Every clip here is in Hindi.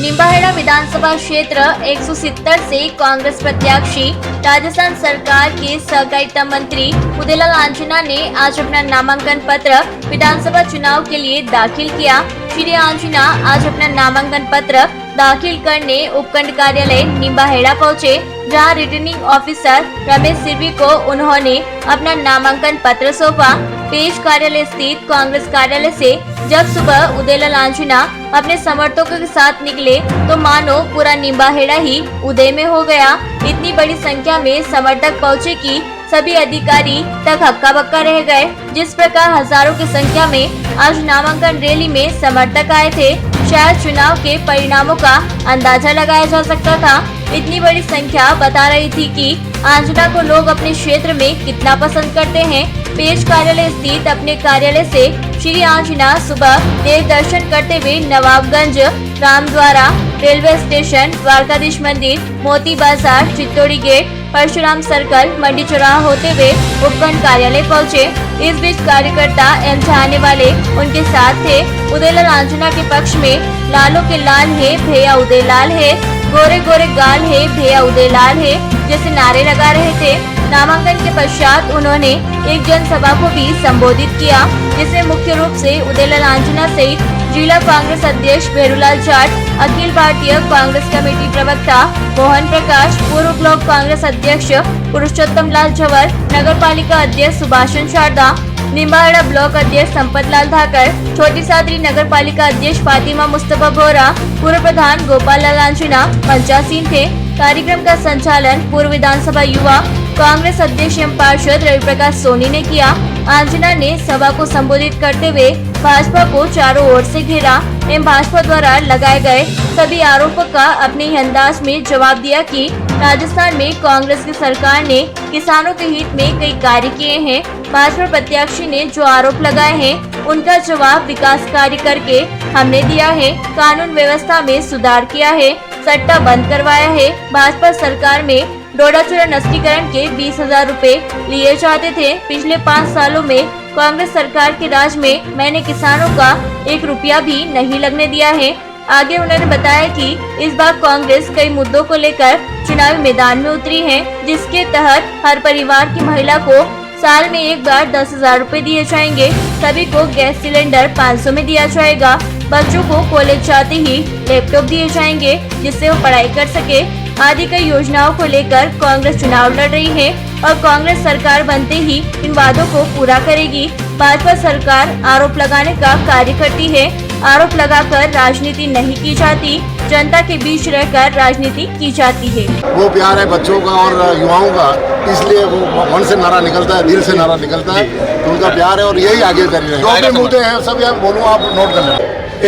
निम्बाहेड़ा विधानसभा क्षेत्र 170 से कांग्रेस प्रत्याशी राजस्थान सरकार के सहकारिता मंत्री उदयलाल आंजना ने आज अपना नामांकन पत्र विधानसभा चुनाव के लिए दाखिल किया। श्री आंजना आज अपना नामांकन पत्र दाखिल करने उपखंड कार्यालय निम्बाहेड़ा पहुँचे, जहां रिटर्निंग ऑफिसर रमेश सिरवी को उन्होंने अपना नामांकन पत्र सौंपा। पेश कार्यालय स्थित कांग्रेस कार्यालय से जब सुबह उदयलाल आंजना अपने समर्थकों के साथ निकले तो मानो पूरा निम्बाहेड़ा ही उदय में हो गया। इतनी बड़ी संख्या में समर्थक पहुंचे कि सभी अधिकारी तक हक्का बक्का रह गए। जिस प्रकार हजारों की संख्या में आज नामांकन रैली में समर्थक आए थे, शायद चुनाव के परिणामों का अंदाजा लगाया जा सकता था। इतनी बड़ी संख्या बता रही थी कि आंजना को लोग अपने क्षेत्र में कितना पसंद करते हैं। पेश कार्यालय स्थित अपने कार्यालय से श्री आंजना सुबह देव दर्शन करते हुए नवाबगंज, रामद्वारा, रेलवे स्टेशन, द्वारकाधीश मंदिर, मोती बाजार, चित्तौड़ी गेट, परशुराम सर्कल, मंडी चौराहा होते हुए उपखंड कार्यालय पहुंचे। इस बीच कार्यकर्ता एवं चाहने वाले उनके साथ थे। उदयलाल आंजना के पक्ष में लालों के लाल है भैया उदयलाल है, गोरे गोरे गाल है भैया उदयलाल है जैसे नारे लगा रहे थे। नामांकन के पश्चात उन्होंने एक जनसभा को भी संबोधित किया, जिसमें मुख्य रूप से उदयलाल आंजना सहित जिला कांग्रेस अध्यक्ष भेरूलाल जाट, अखिल भारतीय कांग्रेस कमेटी प्रवक्ता मोहन प्रकाश, पूर्व ब्लॉक कांग्रेस अध्यक्ष पुरुषोत्तम लाल जवर, नगर पालिका अध्यक्ष सुभाषचंद्र शारदा, निम्बाहेड़ा ब्लॉक अध्यक्ष संपत लाल धाकर, छोटी सादरी नगर पालिका अध्यक्ष फातिमा मुस्तफा बोरा, पूर्व प्रधान गोपाल लाल आंजना पंचासीन थे। कार्यक्रम का संचालन पूर्व विधानसभा युवा कांग्रेस अध्यक्ष एवं पार्षद रवि प्रकाश सोनी ने किया। आंजना ने सभा को संबोधित करते हुए भाजपा को चारों ओर से घेरा एवं भाजपा द्वारा लगाए गए सभी आरोपों का अपने ही अंदाज में जवाब दिया कि राजस्थान में कांग्रेस की सरकार ने किसानों के हित में कई कार्य किए हैं। भाजपा प्रत्याशी ने जो आरोप लगाए हैं उनका जवाब विकास कार्य करके हमने दिया है, कानून व्यवस्था में सुधार किया है, सट्टा बंद करवाया है। भाजपा सरकार में डोडा चूरा नस्लीकरण के 20,000 रुपए लिए जाते थे। पिछले 5 सालों में कांग्रेस सरकार के राज में मैंने किसानों का 1 रुपया भी नहीं लगने दिया है। आगे उन्होंने बताया कि इस बार कांग्रेस कई मुद्दों को लेकर चुनावी मैदान में उतरी है, जिसके तहत हर परिवार की महिला को साल में एक बार 10,000 रुपए दिए जाएंगे। सभी को गैस सिलेंडर 500 में दिया जाएगा। बच्चों को कॉलेज जाते ही लैपटॉप दिए जाएंगे जिससे वो पढ़ाई कर सके। आदि कई योजनाओं को लेकर कांग्रेस चुनाव लड़ रही है और कांग्रेस सरकार बनते ही इन वादों को पूरा करेगी। भाजपा सरकार आरोप लगाने का कार्य करती है। आरोप लगाकर राजनीति नहीं की जाती, जनता के बीच रहकर राजनीति की जाती है। वो प्यार है बच्चों का और युवाओं का, इसलिए वो मन से नारा निकलता है, दिल से नारा निकलता है, तो उनका प्यार है और यही आगे कर रहे हैं। जो भी मुद्दे हैं सब यहाँ बोलूँ, आप नोट कर लें।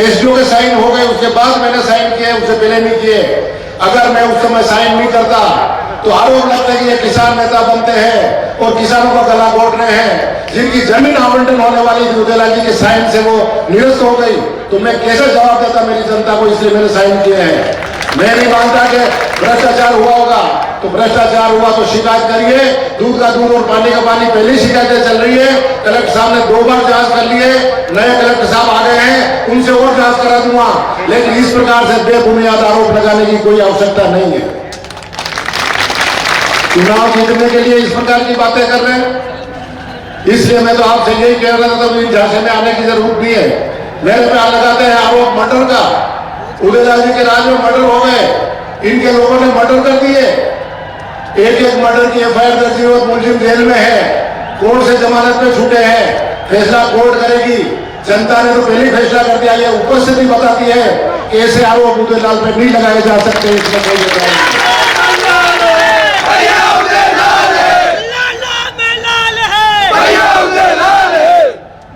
एसडीओ के साइन हो गए, उसके बाद मैंने साइन किए, उससे पहले नहीं किए। अगर मैं उस समय साइन नहीं करता तो आरोप लगता है कि ये किसान नेता बनते हैं और किसानों का गला घोट रहे हैं। जिनकी जमीन आवंटन होने वाली थी उदयलाल जी के साइन से वो निरस्त हो गई, तो मैं कैसे जवाब देता मेरी जनता को, इसलिए मैंने साइन किए हैं। मैं नहीं मानता कि भ्रष्टाचार हुआ होगा, तो भ्रष्टाचार हुआ तो शिकायत करिए। दूध का दूध और पानी का पानी, पहले शिकायतें चल रही है। कलेक्टर साहब ने 2 बार जांच कर लिए, नए कलेक्टर साहब आ गए हैं, उनसे और जांच करा दूंगा। लेकिन इस प्रकार से बेबुनियाद आरोप लगाने की कोई आवश्यकता नहीं है। चुनाव जीतने के लिए इस प्रकार की बातें कर रहे हैं, इसलिए मैं तो आपसे यही कह रहा था, तो झांसे में आने की जरूरत नहीं है। मेरे पे लगाते हैं आरोप मर्डर का। उदयलाल जी के राज में मर्डर हो गए, इनके लोगों ने मर्डर कर दिए। एक मर्डर की एफआईआर दर्ज हुई और मुलजिम जेल में है, कोर्ट से जमानत पे छूटे हैं। फैसला कोर्ट करेगी। जनता ने तो पहले फैसला कर दिया। ये उपस्थिति बताती है कि ऐसे आरोप उदयलाल पे नहीं लगाए जा सकते। इसमें कोई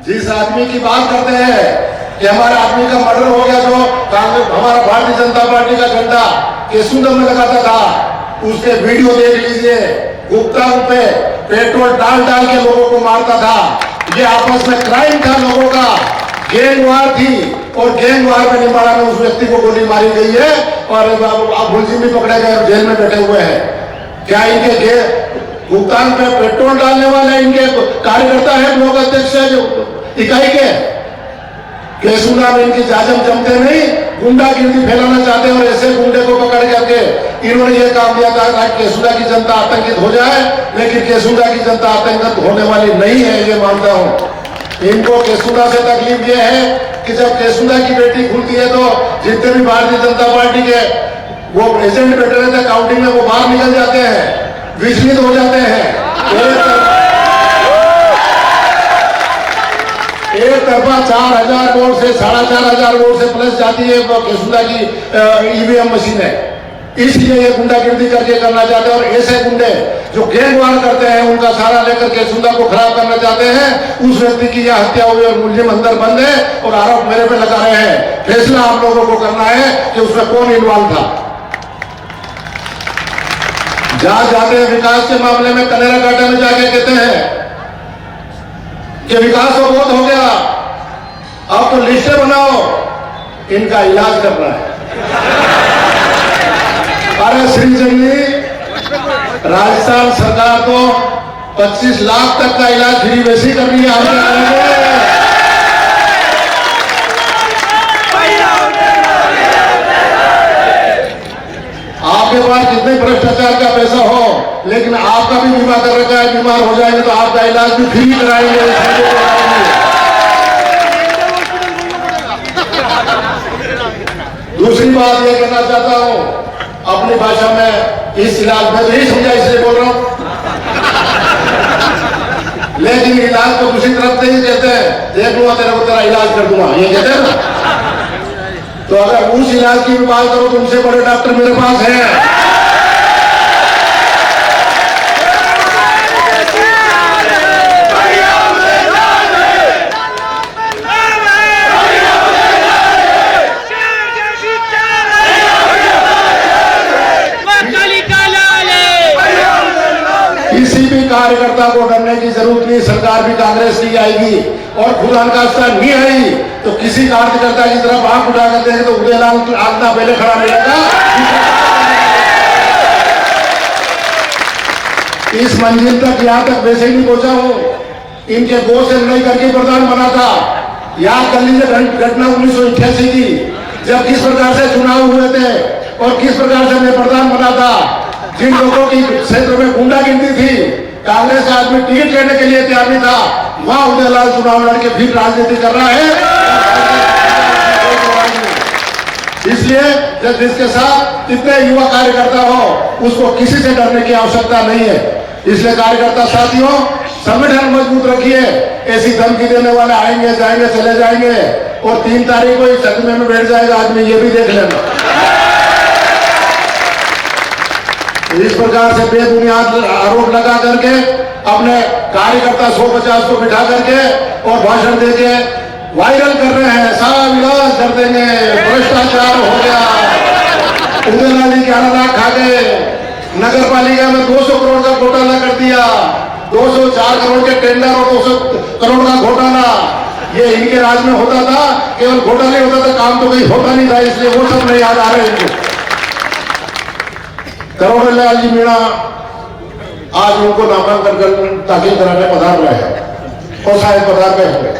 जिस आदमी की बात करते हैं कि हमारे आदमी का मर्डर हो गया, जो कांग्रेस हमारा भारतीय जनता पार्टी का झंडा केसुंदर में लगाता था, उसके वीडियो देख लीजिए। गुप्ता पे पेट्रोल डाल डाल के लोगों को मारता था। ये आपस में क्राइम था, लोगों का गैंग वार थी और गैंग वार में निम्बाड़ा में उस व्यक्ति को गोली मारी गई है और मुलजिम भी पकड़े गए और जेल में बैठे हुए हैं। क्या इनके भुगतान पे पेट्रोल डालने वाले इनके कार्यकर्ता है, ब्लॉक अध्यक्ष है जो इकाई के केसुंदर में इनकी जाजम जमते नहीं। गुंडागिर्दी फैलाना चाहते हैं और ऐसे गुंडे को पकड़ करके इन्होंने ये काम दिया था कि केसुदा की जनता आतंकित हो जाए, लेकिन केसुदा की जनता आतंकित होने वाली नहीं है, ये मानता हूं। इनको केसुदा से तकलीफ ये है कि जब केसुदा की बेटी खुलती है तो जितने भी भारतीय जनता पार्टी के वो एजेंट बैठे रहते हैं काउंटिंग में, वो बाहर निकल जाते हैं, विचलित हो जाते हैं। एक तरफा 4000 वोट से 4500 वोट से प्लस जाती है केसुदा की ईवीएम मशीन है, इसलिए ये गुंडागिर्दी करके करना चाहते हैं। और ऐसे गुंडे जो गैंगवार करते हैं उनका सहारा लेकर केसुदा को खराब करना चाहते हैं। उस व्यक्ति की यह हत्या हुई और मुलजिम अंदर बंद है और आरोप मेरे पे लगा रहे हैं। फैसला आप लोगों को करना है कि उसमें कौन इन्वॉल्व था। जहां जाते हैं विकास के मामले में कनेरा घाटा में जाके कहते हैं कि विकास तो बहुत हो गया, अब तो लिस्टें बनाओ, इनका इलाज करना है। अरे श्री जंगली, राजस्थान सरकार तो 25 लाख तक का इलाज फ्री वैसे कर रही है। आपके पास जितने भ्रष्टाचार का पैसा हो, लेकिन आपका भी बीमा कर रखा है, बीमार हो जाएंगे तो आपका इलाज भी फ्री कराएंगे। दूसरी बात यह कहना चाहता हूं अपनी भाषा में, इस इलाज में नहीं समझा इसलिए बोल रहा हूं, लेकिन इलाज को दूसरी तरफ से ही कहते हैं, देख लूंगा तेरे को, तेरा इलाज कर दूंगा, ये कहते हैं ना। तो अगर उस इलाज की भी बात करो तो उनसे बड़े डॉक्टर मेरे पास हैं। किसी भी कार्यकर्ता को डरने की जरूरत नहीं। सरकार भी कांग्रेस की आएगी और खुदा का नहीं आई तो किसी कार्यकर्ता की तरफ आंख उठा कर देंगे तो उदयलाल आंखना पहले खड़ा मिलेगा। इस मंजिल तक यहाँ तक वैसे ही नहीं पहुंचा हूं। इनके गो से लड़ाई करके प्रधान बना था। याद कर लीजिए घटना 1988 की, जब किस प्रकार से चुनाव हुए थे और किस प्रकार से मैं प्रधान बना था। जिन लोगों की क्षेत्र में गुंडागिर्दी थी, कांग्रेस आदमी टिकट लेने के लिए तैयार नहीं था, वहां उदयलाल चुनाव लड़के फिर राजनीति कर रहा है। इसलिए जब जिसके साथ इतने युवा कार्यकर्ता हो, उसको किसी से डरने की आवश्यकता नहीं है। इसलिए कार्यकर्ता साथियों, संगठन मजबूत रखिए। ऐसी धमकी देने वाले आएंगे जाएंगे चले जाएंगे और 3 तारीख को इस सदमे में बैठ जाएगा आदमी, ये भी देख लेना। इस प्रकार से बेबुनियाद आरोप लगा करके अपने कार्यकर्ता 150 को बिठा करके और भाषण देके वायरल कर रहे हैं, सारा विकास कर देंगे, भ्रष्टाचार हो गया, उदयलाल 11 लाख खा गए, नगर पालिका में 200 करोड़ का घोटाला कर दिया, 204 करोड़ के टेंडर और 200 करोड़ का घोटाला। ये इनके राज में होता था, केवल घोटाले होता था, काम तो कहीं होता नहीं था, इसलिए वो सब नहीं याद आ रहे इनको। करोड़लाल जी मीणा आज उनको नामांकन कर दाखिल कराने पधार रहे हैं और शायद पधार गए होंगे।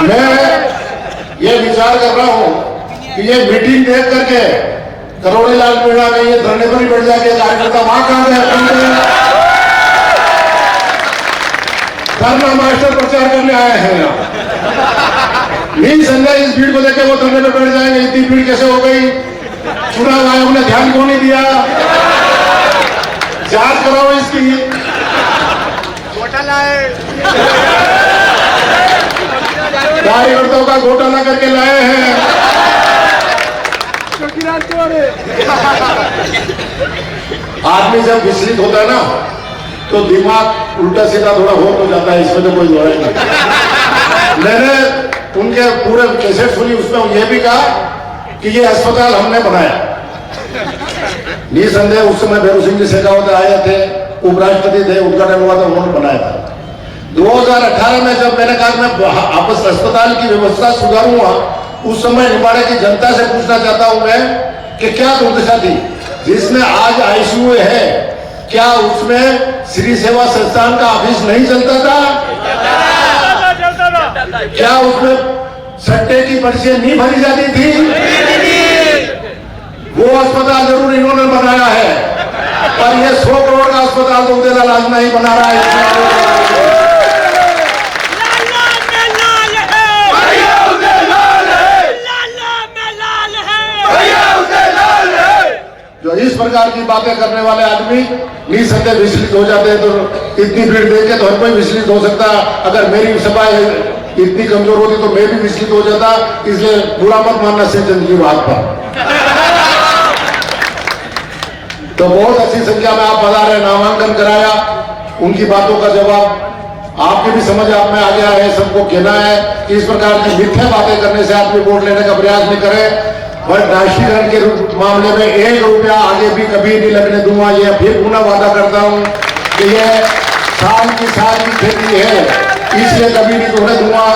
मैं ये विचार कर रहा हूं कि ये मीटिंग देख करके करोड़लाल मीणा ने ये धरने पर ही बैठ जाके कार्यकर्ता वहां कहां गए, धरना मास्टर प्रचार करने आए हैं यहाँ। नहीं संजय, इस भीड़ को देखे वो धरने पे बैठ जाएंगे, इतनी भीड़ कैसे हो गई, चुनाव आयोग ने ध्यान क्यों नहीं दिया, जांच कराओ इसकी। घोटाला है, कार्यकर्ताओं का घोटाला करके लाए हैं। आदमी जब विचलित होता है ना तो दिमाग उल्टा सीधा थोड़ा हो जाता है, इसमें तो कोई जोड़ नहीं। मैंने उनके पूरे कैसेट सुनी, उसमें यह भी कहा कि ये अस्पताल हमने बनाया। निसंदेह उस समय भैरू सिंह जी शेखावत आए थे, उपराष्ट्रपति थे, उद्घाटन हुआ था, उन्होंने बनाया था। 2018 में जब मैंने कहा मैं आपस अस्पताल की व्यवस्था सुधारूंगा, उस समय निवाड़े की जनता से पूछना चाहता हूं मैं कि क्या दुर्दशा थी जिसमें आज आईसीयू है, क्या उसमें श्री सेवा संस्थान का ऑफिस नहीं चलता था? क्या उसमें सट्टे की पर्चियां नहीं भरी जाती थी, वो अस्पताल जरूर इन्होंने बनाया है, पर ये 100 करोड़ का अस्पताल तो उदयलाल आज नहीं बना रहा है। जो इस प्रकार की बातें करने वाले आदमी निसंदेह विचलित हो जाते हैं, तो इतनी भीड़ देख के तो हर कोई विचलित हो सकता है। अगर मेरी सभा इतनी कमजोर होती तो मैं भी विचलित हो जाता, इसलिए बुरा मत मानना सिंह की बात पर। तो बहुत अच्छी संख्या में आप पधारे, नामांकन कराया, उनकी बातों का जवाब आपकी भी समझ आप में आ गया है। सबको कहना है कि इस प्रकार की मिथ्या बातें करने से आदमी वोट लेने का प्रयास नहीं करे। और राष्ट्रीयकरण के मामले में 1 रुपया आगे भी कभी नहीं लगने दूंगा। ये फिर पुनः वादा करता हूं कि ये साल की खेती है, इसलिए कभी नहीं तोड़ने दूंगा।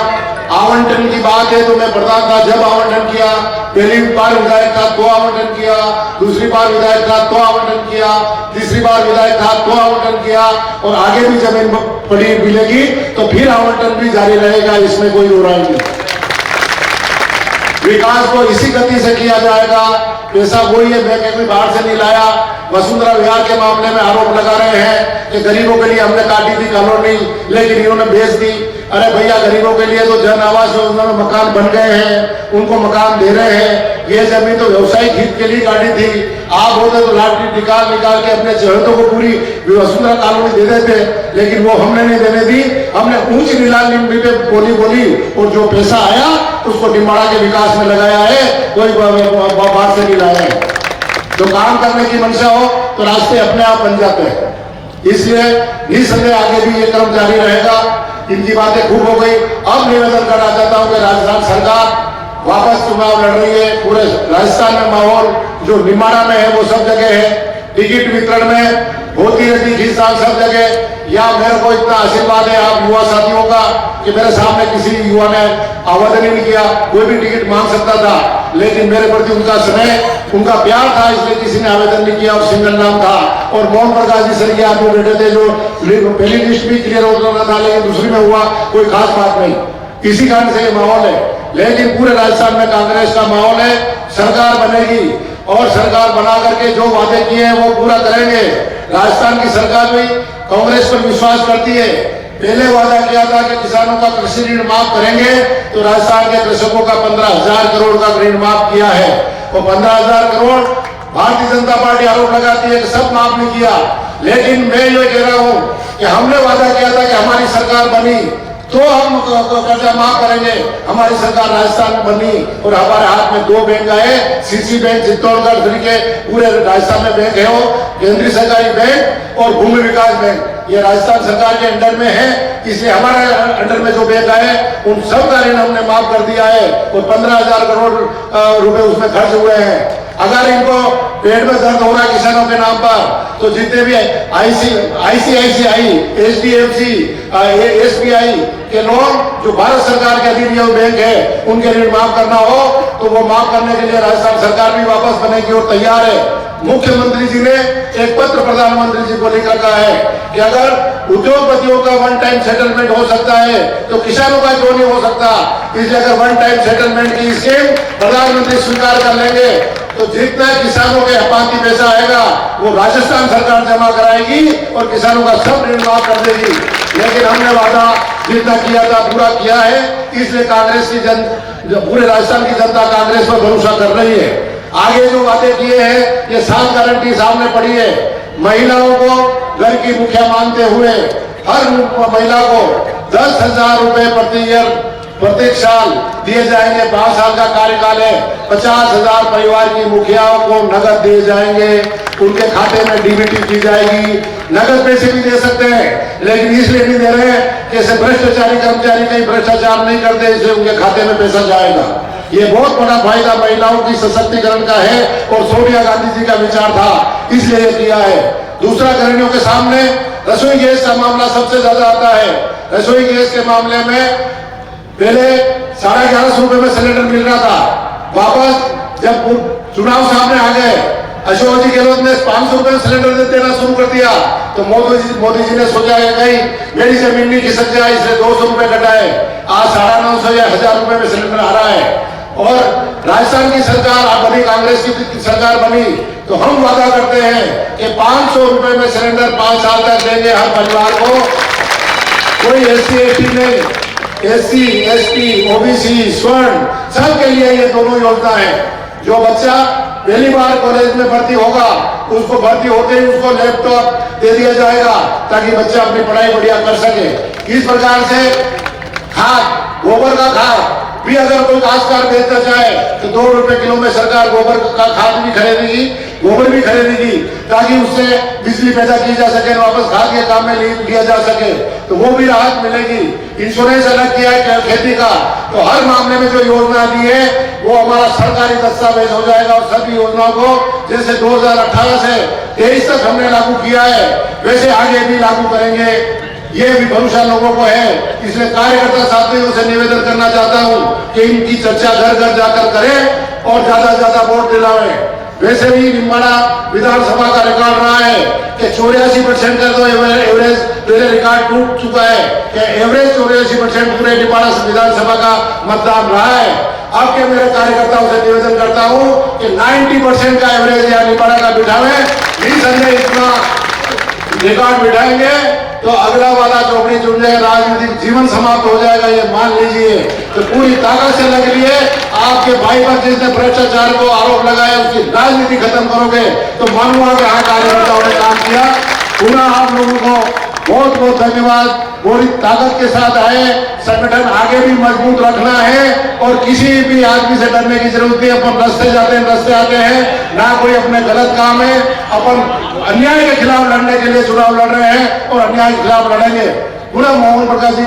आवंटन की बात है तो मैं प्रधान था जब आवंटन किया, पहली बार विधायक था तो आवंटन किया, दूसरी बार विधायक था तो आवंटन किया, तीसरी बार विधायक था तो आवंटन किया, और आगे भी जमीन पड़ी मिलेगी तो फिर आवंटन भी जारी रहेगा, इसमें कोई दो राय नहीं। विकास को इसी गति से किया जाएगा। पैसा वही है, मैं कहीं बाहर से नहीं लाया। वसुंधरा विहार के मामले में आरोप लगा रहे हैं कि गरीबों के लिए हमने काटी थी कॉलोनी, लेकिन इन्होंने बेच दी। अरे भैया, गरीबों के लिए तो जन आवास योजना में मकान बन गए हैं, उनको मकान दे रहे हैं। ये जमीन तो व्यवसायिक हित के लिए काटी थी। आप होते तो लाठी निकाल के अपने चहेतों को पूरी वसुंधरा कॉलोनी दे देते, लेकिन वो हमने नहीं देने दी। हमने ऊंची नीलामी पे बोली और जो पैसा आया उसको निम्बाड़ा के विकास में लगाया है, कोई बाहर से नहीं लाया है। जो काम करने की मंशा हो तो रास्ते अपने आप बन जाते हैं। इसलिए निसंदेह आगे भी ये क्रम जारी रहेगा। इनकी बातें खूब हो गई। अब निवेदन करना चाहता हूं कि राजस्थान सरकार वापस चुनाव लड़ रही है। पूरे राजस्थान में माहौल जो निमाड़ा में है वो सब जगह है। टिकट वितरण में होती रहती खींचतान सब जगह। या मेरे को इतना आशीर्वाद है आप युवा साथियों का कि मेरे सामने किसी युवा ने आवेदन ही नहीं किया। कोई भी टिकट मांग सकता था, लेकिन मेरे प्रति उनका स्नेह, उनका प्यार था, इसलिए किसी ने आवेदन नहीं किया और सिंगल नाम था। और मोहन प्रकाश जी सर के आदमी बैठे थे जो पहली लिस्ट भी क्लियर हो रहा था, लेकिन दूसरी में हुआ, कोई खास बात नहीं। इसी कारण से ये माहौल है। लेकिन पूरे राजस्थान में कांग्रेस का माहौल है। सरकार बनेगी और सरकार बना करके जो वादे किए हैं वो पूरा करेंगे। राजस्थान की सरकार भी कांग्रेस पर विश्वास करती है। पहले वादा किया था कि किसानों का कृषि ऋण माफ करेंगे, तो राजस्थान के कृषकों का 15,000 करोड़ का ऋण माफ किया है। वो 15,000 करोड़ भारतीय जनता पार्टी आरोप लगाती है कि सब माफ नहीं किया। लेकिन मैं ये कह रहा हूं कि हमने वादा किया था कि हमारी सरकार बनी तो हम कर्जा माफ करेंगे। हमारी सरकार राजस्थान में बनी और हमारे हाथ में 2 बैंक आए, सीसी बैंक चित्तौड़गढ़ के पूरे राजस्थान में बैंक है, वो केंद्रीय सरकारी बैंक और भूमि विकास बैंक, ये राजस्थान सरकार के अंडर में है। इसलिए हमारे अंडर में जो बैंक आए उन सब का ऋण हमने माफ कर दिया है और 15,000 करोड़ रुपए उसमें खर्च हुए हैं। अगर इनको पेट में दर्द हो रहा है किसानों के नाम पर, तो जितने भी ICICI, HDFC, SBI के लोन जो भारत सरकार के अधीन ये बैंक है, उनके ऋण माफ करना हो तो वो माफ करने के लिए राजस्थान सरकार भी वापस बनेगी और तैयार है। मुख्यमंत्री जी ने एक पत्र प्रधानमंत्री जी को लिखा कहा है कि अगर उद्योगपतियों का वन टाइम सेटलमेंट हो सकता है तो किसानों का क्यों नहीं हो सकता। इसलिए अगर वन टाइम सेटलमेंट की स्कीम प्रधानमंत्री स्वीकार कर लेंगे तो जितना किसानों के हपाती पैसा आएगा वो राजस्थान सरकार जमा कराएगी और किसानों का सब ऋण माफ कर देगी। लेकिन हमने वादा जितना किया था पूरा किया है, इसलिए कांग्रेस की पूरे राजस्थान की जनता कांग्रेस पर भरोसा कर रही है। आगे जो वादे किए हैं ये 7 गारंटी सामने पड़ी है। महिलाओं को घर की मुखिया मानते हुए हर महिला को 10,000 रुपए प्रति ईयर प्रत्येक साल दिए जाएंगे। 5 साल का कार्यकाल है। 50,000 परिवार की मुखियाओं को नगद दिए जाएंगे, उनके खाते में डीबीटी की जाएगी। नगद पैसे भी दे सकते हैं, लेकिन इसलिए नहीं दे रहे कि ऐसे भ्रष्टाचारी कर्मचारी कहीं भ्रष्टाचार नहीं करते, इसलिए उनके खाते में पैसा जाएगा। ये बहुत बड़ा फायदा महिलाओं की सशक्तिकरण का है और सोनिया गांधी जी का विचार था, इसलिए ये किया है। दूसरा, गृहिणियों के सामने रसोई गैस का मामला सबसे ज्यादा आता है। रसोई गैस के मामले में पहले 1150 रुपए में सिलेंडर मिल रहा था। वापस जब चुनाव सामने आ गए, अशोक जी गहलोत ने 500 रुपए में सिलेंडर देना शुरू कर दिया। तो मोदी जी ने सोचा कि कहीं मेरी जमीन नहीं खिसक जाए, इसलिए 200 रुपए कटाए। आज 950 या 1000 रुपए में सिलेंडर आ रहा है। और राजस्थान की सरकार अब बनी, कांग्रेस की सरकार बनी, तो हम वादा करते हैं कि 500 रुपए में सिलेंडर 5 साल तक देंगे हर परिवार को। कोई SC ST नहीं, SC ST OBC स्वर्ण सबके लिए ये दोनों योजना है। जो बच्चा पहली बार कॉलेज में भर्ती होगा, उसको भर्ती होते ही उसको लैपटॉप दे दिया जाएगा ताकि बच्चा अपनी पढ़ाई बढ़िया कर सके। इस प्रकार से खाद, गोबर का खाद भी अगर कोई काश्तकार बेचना चाहे तो 2 रुपए किलो में सरकार गोबर का खाद भी खरीदेगी, गोबर भी खरीदेगी, ताकि उससे बिजली पैदा की जा सके, वापस खाद के काम में लिया जा सके, तो वो भी राहत मिलेगी। इंश्योरेंस अलग किया है खेती का, तो हर मामले में जो योजना दी है वो हमारा सरकारी दस्तावेज हो जाएगा। और सभी योजनाओं को जैसे 2018 से 23 तक हमने लागू किया है, वैसे आगे भी लागू करेंगे। ये भी भरोसा लोगों को है, इसलिए कार्यकर्ता साथियों से निवेदन करना चाहता हूं कि इनकी चर्चा घर घर जाकर करें और ज्यादा से ज्यादा वोट दिलावें। वैसे भी निम्बाड़ा विधानसभा का रिकॉर्ड रहा है कि 84% का तो एवरेज पहले रिकॉर्ड टूट चुका है कि एवरेज 84% पूरे निम्बाड़ा विधानसभा का मतदान रहा है। अब के मेरे कार्यकर्ताओं से निवेदन करता हूं कि 90% का एवरेज या निम्बाड़ा का बिठावे, निसंदेह इतना रिकॉर्ड बिठाएंगे तो अगला वाला चौकड़ी जुड़ जाएगा, राजनीतिक जीवन समाप्त हो जाएगा, ये मान लीजिए। तो पूरी ताकत से लग लिए आपके भाई पर जिसने भ्रष्टाचार को आरोप लगाया उसकी राजनीति खत्म करोगे तो मानूंगा कि हाँ कार्यकर्ताओं ने काम किया। पुनः आप लोगों को बहुत बहुत धन्यवाद। पूरी ताकत के साथ आए, संगठन आगे भी मजबूत रखना है और किसी भी आदमी से डरने की जरूरत नहीं। अपन रास्ते जाते हैं, रास्ते आते हैं, ना कोई अपने गलत काम है। अपन अन्याय के खिलाफ लड़ने के लिए चुनाव लड़ रहे हैं और अन्याय के खिलाफ लड़ेंगे। पूरा मोहन प्रकाश जी